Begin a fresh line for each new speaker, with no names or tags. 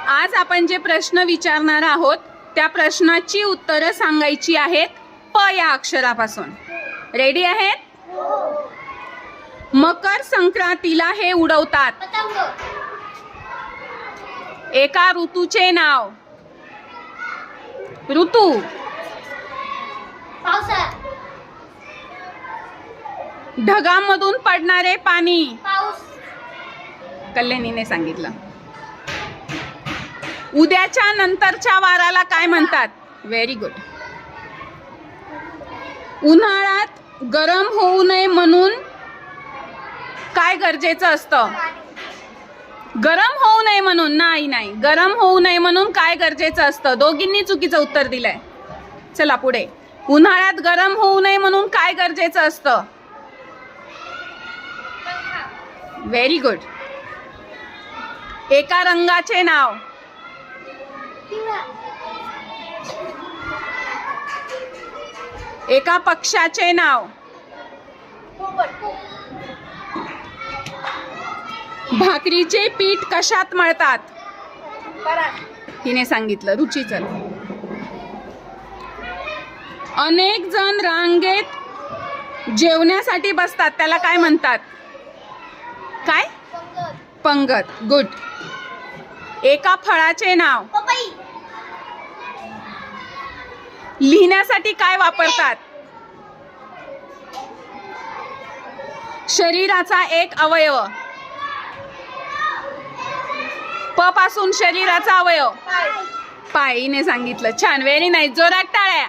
आज आपण जे प्रश्न विचारणार आहोत त्या प्रश्नाची उत्तरं सांगायची आहेत प या अक्षरापासून. रेडी आहेत? मकर संक्रांतीला हे उडवतात. एका ऋतूचे नाव. ऋतू. ढगांमधून पडणारे पाणी. कल्याणीने सांगितलं. उद्याच्या नंतरच्या वाराला काय म्हणतात? Very good. उन्हाळ्यात गरम होऊ नये म्हणून काय गरजेचं असतं? गरम होऊ नये म्हणून नाही गरम होऊ नये म्हणून काय गरजेचं असतं? दोघींनी चुकीचं उत्तर दिलंय. चला पुढे. उन्हाळ्यात गरम होऊ नये म्हणून काय गरजेचं असतं? Very good. एका रंगाचे नाव. एका पक्षाचे नाव. भाकरीचे पीठ कशात मळतात? तिने सांगितलं. रुची चल. अनेक जण रांगेत जेवण्यासाठी बसतात त्याला काय म्हणतात? काय? पंगत. गुड. एका फळाचे नाव. लिहिण्यासाठी काय वापरतात? शरीराचा एक अवयव. प पासून शरीराचा अवयव. पायीने सांगितलं. छान. Very nice. जोरात टाळ्या.